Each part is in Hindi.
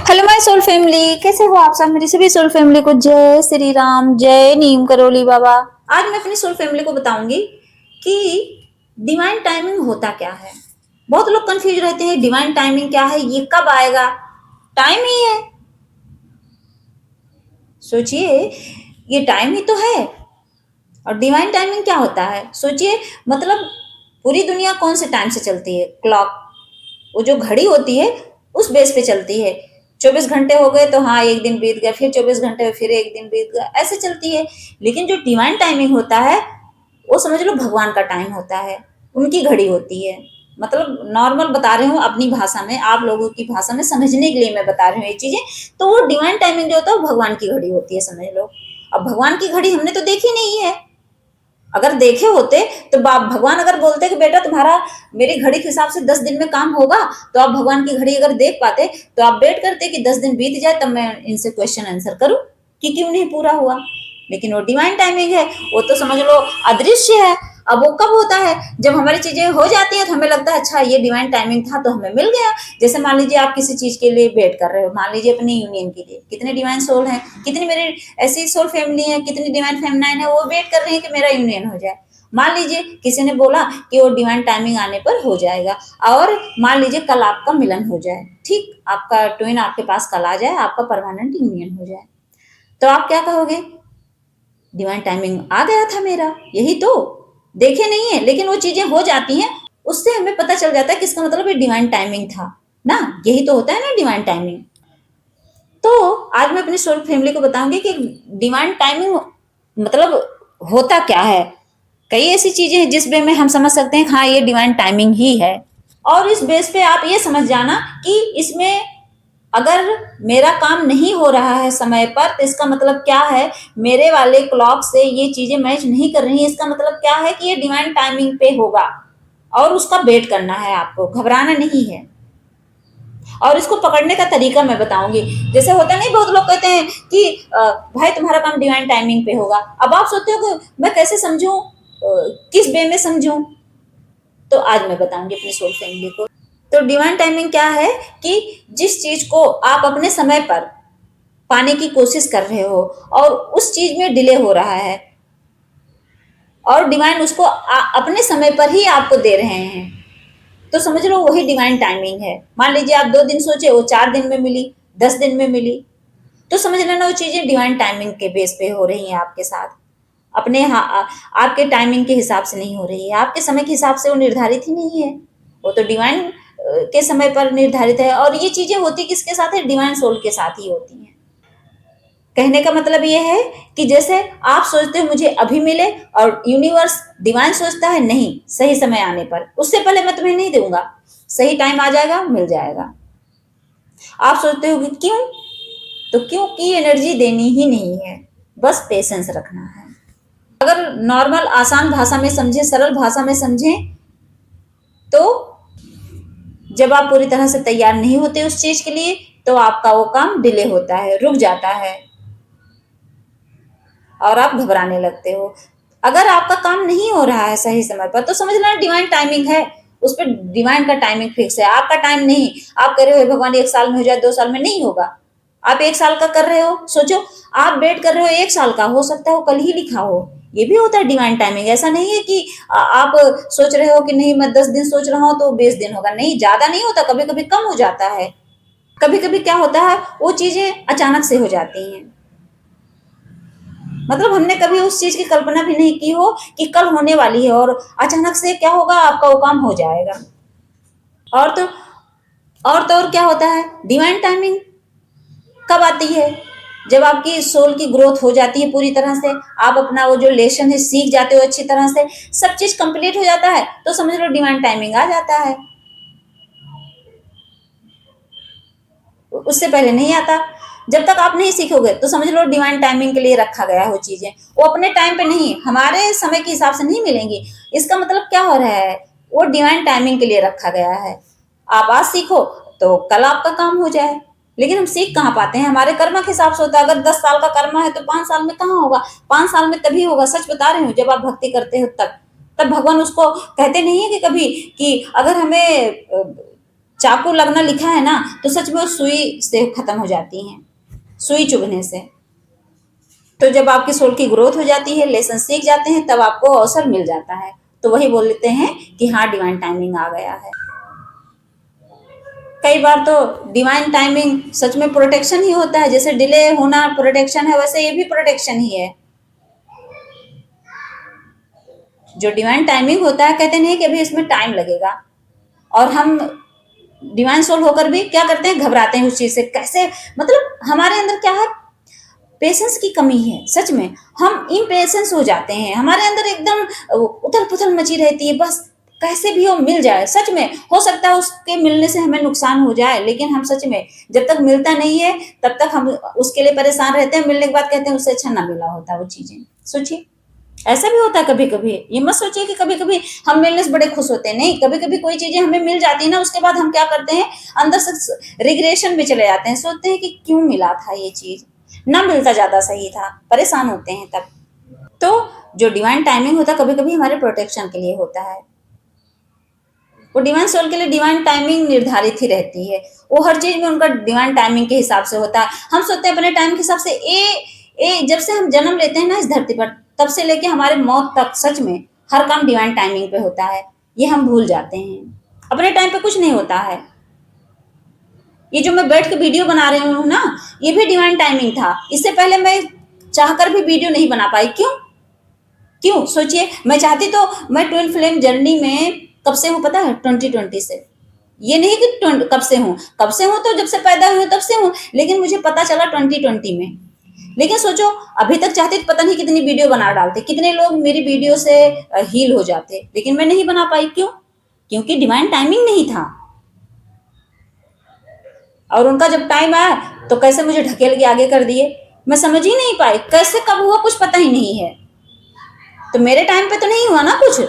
हेलो माय सोल फैमिली, कैसे हो आप सब। मेरी सभी सोल फैमिली को जय श्री राम, जय नीम करोली बाबा। आज मैं अपनी सोल फैमिली को बताऊंगी कि डिवाइन टाइमिंग होता क्या है। बहुत लोग कंफ्यूज रहते हैं, डिवाइन टाइमिंग क्या है, ये कब आएगा। टाइम ही है, सोचिए, ये टाइम ही तो है। और डिवाइन टाइमिंग क्या होता है, सोचिए। मतलब पूरी दुनिया कौन से टाइम से चलती है, क्लॉक, वो जो घड़ी होती है उस बेस पे चलती है। 24 घंटे हो गए तो हाँ एक दिन बीत गया, फिर 24 घंटे, फिर एक दिन बीत गया, ऐसे चलती है। लेकिन जो डिवाइन टाइमिंग होता है वो समझ लो भगवान का टाइम होता है, उनकी घड़ी होती है। मतलब नॉर्मल बता रही हूँ अपनी भाषा में, आप लोगों की भाषा में समझने के लिए मैं बता रही हूँ ये चीजें। तो वो डिवाइन टाइमिंग जो होता है वो भगवान की घड़ी होती है, समझ लो। अब भगवान की घड़ी हमने तो देखी नहीं है। अगर देखे होते तो बाप भगवान अगर बोलते कि बेटा तुम्हारा मेरी घड़ी के हिसाब से 10 दिन में काम होगा, तो आप भगवान की घड़ी अगर देख पाते तो आप वेट करते कि 10 दिन बीत जाए तब मैं इनसे क्वेश्चन आंसर करूं कि क्यों नहीं पूरा हुआ। लेकिन वो डिवाइन टाइमिंग है, वो तो समझ लो अदृश्य है। अब वो कब होता है, जब हमारी चीजें हो जाती हैं तो हमें लगता है अच्छा ये डिवाइन टाइमिंग था तो हमें मिल गया। जैसे मान लीजिए आप किसी चीज के लिए वेट कर रहे हो, मान लीजिए अपनी यूनियन के लिए, कितने डिवाइन सोल हैं, कितनी मेरी ऐसी सोल फैमिली है, कितनी डिवाइन फेमिनाइन है, वो वेट कर रही है कि मेरा यूनियन हो जाए। मान लीजिए किसी ने बोला कि वो डिवाइन टाइमिंग आने पर हो जाएगा, और मान लीजिए कल आपका मिलन हो जाए, ठीक, आपका ट्विन आपके पास कल आ जाए, आपका परमानेंट यूनियन हो जाए, तो आप क्या कहोगे, डिवाइन टाइमिंग आ गया था मेरा, यही तो। देखे नहीं है लेकिन वो चीजें हो जाती हैं, उससे हमें पता चल जाता है कि इसका मतलब ये डिवाइन टाइमिंग था ना, यही तो होता है ना डिवाइन टाइमिंग। तो आज मैं अपनी सोल फैमिली को बताऊंगी कि डिवाइन टाइमिंग मतलब होता क्या है। कई ऐसी चीजें हैं जिस वे में हम समझ सकते हैं हाँ ये डिवाइन टाइमिंग ही है। और इस बेस पे आप ये समझ जाना कि इसमें अगर मेरा काम नहीं हो रहा है समय पर तो इसका मतलब क्या है, मेरे वाले क्लॉक से ये चीजें मैच नहीं कर रही है, इसका मतलब क्या है कि ये डिवाइन टाइमिंग पे होगा। और उसका वेट करना है, आपको घबराना नहीं है। और इसको पकड़ने का तरीका मैं बताऊंगी। जैसे होता नहीं, बहुत लोग कहते हैं कि भाई तुम्हारा काम डिवाइन टाइमिंग पे होगा। अब आप सोचते हो कि मैं कैसे समझूं, किस वे में समझूं। तो आज मैं बताऊंगी अपनी सोल फैमिली को। तो डिवाइन टाइमिंग क्या है कि जिस चीज को आप अपने समय पर पाने की कोशिश कर रहे हो और उस चीज में डिले हो रहा है, और डिवाइन उसको अपने समय पर ही आपको दे रहे हैं, तो समझ लो वही डिवाइन टाइमिंग है। मान लीजिए आप 2 दिन सोचे, वो 4 दिन में मिली, 10 दिन में मिली, तो समझ लेना वो चीजें डिवाइन टाइमिंग के बेस पे हो रही हैं आपके साथ। अपने आपके टाइमिंग के हिसाब से नहीं हो रही है, आपके समय के हिसाब से वो निर्धारित ही नहीं है। वो तो डिवाइन के समय पर निर्धारित है। और ये चीजें होती किसके साथ है, डिवाइन सोल के साथ ही होती हैं। कहने का मतलब ये है कि जैसे आप सोचते हो मुझे अभी मिले, और यूनिवर्स डिवाइन सोचता है नहीं, सही समय आने पर, उससे पहले मैं तुम्हें नहीं दूंगा, सही टाइम आ जाएगा, मिल जाएगा। आप सोचते हो कि क्यों, तो क्योंकि एनर्जी देनी ही नहीं है, बस पेशेंस रखना है। अगर नॉर्मल आसान भाषा में समझे, सरल भाषा में समझे, तो जब आप पूरी तरह से तैयार नहीं होते उस चीज के लिए तो आपका वो काम डिले होता है, रुक जाता है, और आप घबराने लगते हो। अगर आपका काम नहीं हो रहा है सही समय पर तो समझ लेना डिवाइन टाइमिंग है, उस पर डिवाइन का टाइमिंग फिक्स है, आपका टाइम नहीं। आप कह रहे हो भगवान 1 साल में हो जाए, 2 साल में, नहीं होगा। आप 1 साल का कर रहे हो, सोचो आप वेट कर रहे हो 1 साल का, हो सकता है वो कल ही लिखा हो। ये भी होता है डिवाइन टाइमिंग। ऐसा नहीं है कि आप सोच रहे हो कि नहीं मैं 10 दिन सोच रहा हूं तो 20 दिन होगा, नहीं, ज्यादा नहीं होता, कभी कभी कम हो जाता है। कभी कभी क्या होता है, वो चीजें अचानक से हो जाती हैं। मतलब हमने कभी उस चीज की कल्पना भी नहीं की हो कि कल होने वाली है, और अचानक से क्या होगा, आपका वो काम हो जाएगा। और तो और क्या होता है, डिवाइन टाइमिंग कब आती है, जब आपकी सोल की ग्रोथ हो जाती है पूरी तरह से, आप अपना वो जो लेसन है सीख जाते हो अच्छी तरह से, सब चीज कंप्लीट हो जाता है, तो समझ लो डिवाइन टाइमिंग आ जाता है। उससे पहले नहीं आता। जब तक आप नहीं सीखोगे तो समझ लो डिवाइन टाइमिंग के लिए रखा गया है वो चीजें, वो अपने टाइम पे नहीं, हमारे समय के हिसाब से नहीं मिलेंगी। इसका मतलब क्या हो रहा है, वो डिवाइन टाइमिंग के लिए रखा गया है। आप आज सीखो तो कल आपका काम हो जाए। लेकिन हम सीख कहाँ पाते हैं, हमारे कर्म के हिसाब से होता है। अगर 10 साल का कर्म है तो 5 साल में कहाँ होगा, 5 साल में तभी होगा। सच बता रही हूँ, जब आप भक्ति करते हो तब तब भगवान उसको कहते नहीं है कि कभी कि अगर हमें चाकू लगना लिखा है ना, तो सच में वो सुई से खत्म हो जाती हैं, सुई चुभने से। तो जब आपकी सोल की ग्रोथ हो जाती है, लेसन सीख जाते हैं, तब आपको अवसर मिल जाता है, तो वही बोल लेते हैं कि हाँ डिवाइन टाइमिंग आ गया है। कई बार तो डिवाइन टाइमिंग सच में प्रोटेक्शन ही होता है, जैसे डिले होना प्रोटेक्शन है, वैसे ये भी प्रोटेक्शन ही है। जो डिवाइन टाइमिंग होता है, कहते नहीं कि अभी इसमें टाइम लगेगा, और हम डिवाइन सोल होकर भी क्या करते हैं, घबराते हैं उस चीज से। कैसे, मतलब हमारे अंदर क्या है, पेशेंस की कमी है। सच में हम इम्पेशेंस हो जाते हैं, हमारे अंदर एकदम उथल पुथल मची रहती है, बस कैसे भी हो मिल जाए। सच में हो सकता है उसके मिलने से हमें नुकसान हो जाए, लेकिन हम सच में जब तक मिलता नहीं है तब तक हम उसके लिए परेशान रहते हैं, मिलने के बाद कहते हैं उससे अच्छा ना मिला होता वो चीजें। सोचिए, ऐसा भी होता है कभी कभी। ये मत सोचिए कि कभी कभी हम मिलने से बड़े खुश होते हैं, नहीं, कभी कभी कोई चीजें हमें मिल जाती है ना, उसके बाद हम क्या करते हैं, अंदर से रिग्रेशन में चले जाते हैं, सोचते हैं कि क्यों मिला था ये चीज, ना मिलता ज्यादा सही था, परेशान होते हैं तब। तो जो डिवाइन टाइमिंग होता है कभी कभी हमारे प्रोटेक्शन के लिए होता है। वो डिवाइन सोल के लिए डिवाइन टाइमिंग निर्धारित ही रहती है, वो हर चीज में उनका डिवाइन टाइमिंग के हिसाब से होता है। हम सोचते हैं अपने टाइम के हिसाब से, जब से हम जन्म लेते हैं ना इस धरती पर, तब से लेके हमारे मौत तक सच में हर काम डिवाइन टाइमिंग पे होता है, ये हम भूल जाते हैं। अपने टाइम पे कुछ नहीं होता है। ये जो मैं बैठ के वीडियो बना रही हूँ ना, ये भी डिवाइन टाइमिंग था। इससे पहले मैं चाहकर भी वीडियो नहीं बना पाई। क्यों? क्यों सोचिए, मैं चाहती तो मैं ट्विन फ्लेम जर्नी में कब से हूँ पता है, 2020 से। ये नहीं कि कब से हूँ, कब से हूँ तो जब से पैदा हुई तब से हूँ, लेकिन मुझे पता चला 2020 में। लेकिन सोचो, अभी तक चाहती तो पता नहीं कितनी वीडियो बना डालते, कितने लोग मेरी वीडियो से हील हो जाते, लेकिन मैं नहीं बना पाई। क्यों? क्योंकि डिवाइन टाइमिंग नहीं था। और उनका जब टाइम आया तो कैसे मुझे ढकेल के आगे कर दिए, मैं समझ ही नहीं पाई कैसे कब हुआ, कुछ पता ही नहीं है। तो मेरे टाइम पे तो नहीं हुआ ना कुछ,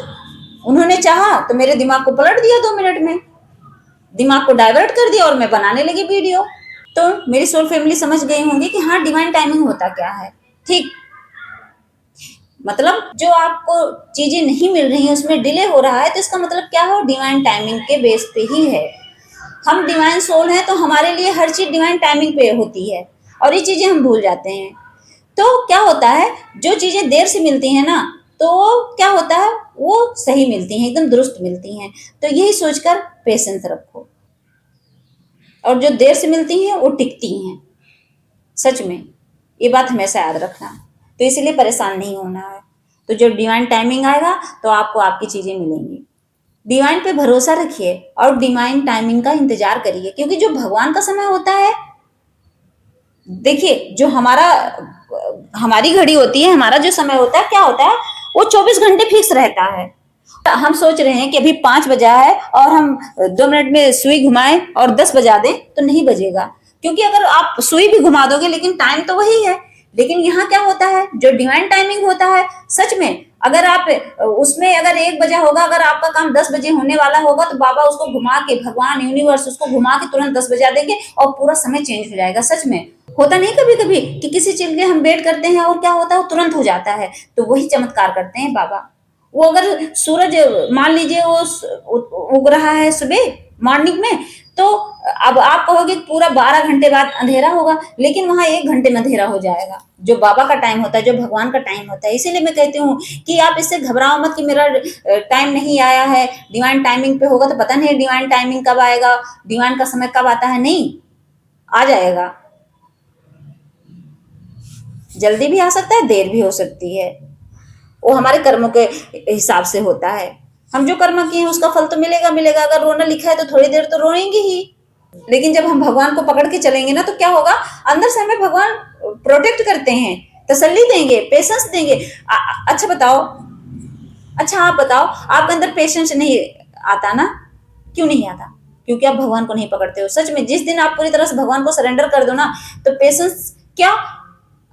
उन्होंने चाहा तो मेरे दिमाग को पलट दिया, 2 मिनट में दिमाग को डाइवर्ट कर दिया और मैं बनाने लगी वीडियो। तो मेरी सोल फैमिली समझ गई होंगी कि हाँ डिवाइन टाइमिंग होता क्या है। ठीक, मतलब जो आपको चीजें नहीं मिल रही हैं उसमें डिले हो रहा है, तो इसका मतलब क्या हो, डिवाइन टाइमिंग के बेस पे ही है। हम डिवाइन सोल हैं तो हमारे लिए हर चीज डिवाइन टाइमिंग पे होती है, और ये चीजें हम भूल जाते हैं। तो क्या होता है, जो चीजें देर से मिलती हैं ना, तो क्या होता है, वो सही मिलती हैं, एकदम दुरुस्त मिलती हैं। तो यही सोचकर पेशेंस रखो, और जो देर से मिलती हैं वो टिकती हैं। सच में ये बात हमेशा याद रखना। तो इसीलिए परेशान नहीं होना है। तो जब डिवाइन टाइमिंग आएगा तो आपको आपकी चीजें मिलेंगी। डिवाइन पे भरोसा रखिए और डिवाइन टाइमिंग का इंतजार करिए, क्योंकि जो भगवान का समय होता है, देखिए जो हमारी घड़ी होती है, हमारा जो समय होता है, क्या होता है, वो 24 घंटे फिक्स रहता है। हम सोच रहे हैं कि अभी 5 बजा है और हम 2 मिनट में सुई घुमाएं और 10 बजा दें, तो नहीं बजेगा। क्योंकि अगर आप सुई भी घुमा दोगे लेकिन टाइम तो वही है। लेकिन यहाँ क्या होता है, जो डिवाइन टाइमिंग होता है, सच में अगर आप उसमें अगर 1 बजा होगा, अगर आपका काम 10 बजे होने वाला होगा, तो बाबा उसको घुमा के, भगवान यूनिवर्स उसको घुमा के तुरंत 10 बजा देंगे और पूरा समय चेंज हो जाएगा। सच में होता नहीं कभी कभी कि किसी चीज के हम वेट करते हैं और क्या होता है, तुरंत हो जाता है। तो वही चमत्कार करते हैं बाबा। वो अगर सूरज मान लीजिए वो उग रहा है सुबह मॉर्निंग में, तो अब आप कहोगे पूरा 12 घंटे बाद अंधेरा होगा, लेकिन वहां 1 घंटे में अंधेरा हो जाएगा, जो बाबा का टाइम होता है, जो भगवान का टाइम होता है। इसीलिए मैं कहती हूँ कि आप इससे घबराओ मत कि मेरा टाइम नहीं आया है, डिवाइन टाइमिंग पे होगा तो पता नहीं डिवाइन टाइमिंग कब आएगा, डिवाइन का समय कब आता है। नहीं, आ जाएगा। जल्दी भी आ सकता है, देर भी हो सकती है, वो हमारे कर्मों के हिसाब से होता है। हम जो कर्म किए हैं उसका फल तो मिलेगा मिलेगा। अगर रोना लिखा है तो थोड़ी देर तो रोएंगे ही, लेकिन जब हम भगवान को पकड़ के चलेंगे ना, तो क्या होगा, अंदर से हमें भगवान प्रोटेक्ट करते हैं, तसल्ली देंगे, पेशेंस देंगे। अच्छा बताओ, अच्छा आप बताओ, आपके अंदर पेशेंस नहीं आता ना, क्यों नहीं आता? क्योंकि आप भगवान को नहीं पकड़ते हो। सच में जिस दिन आप पूरी तरह से भगवान को सरेंडर कर दो ना, तो पेशेंस क्या,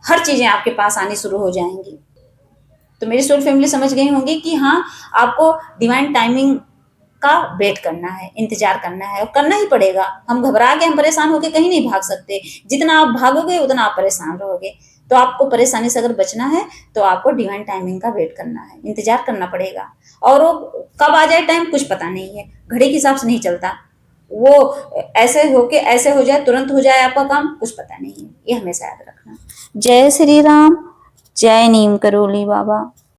हर चीजें आपके पास आनी शुरू हो जाएंगी। तो मेरी सोल फैमिली समझ गई होंगी कि हाँ, आपको डिवाइन टाइमिंग का वेट करना है, इंतजार करना है, और करना ही पड़ेगा। हम घबरा के, हम परेशान होकर कहीं नहीं भाग सकते। जितना आप भागोगे उतना आप परेशान रहोगे। तो आपको परेशानी से अगर बचना है तो आपको डिवाइन टाइमिंग का वेट करना है, इंतजार करना पड़ेगा। और वो कब आ जाए टाइम कुछ पता नहीं है, घड़ी के हिसाब से नहीं चलता। वो ऐसे होके ऐसे हो जाए, तुरंत हो जाए आपका काम, कुछ पता नहीं है। ये हमेशा याद रखना। जय श्री राम, जय नीम करोली बाबा।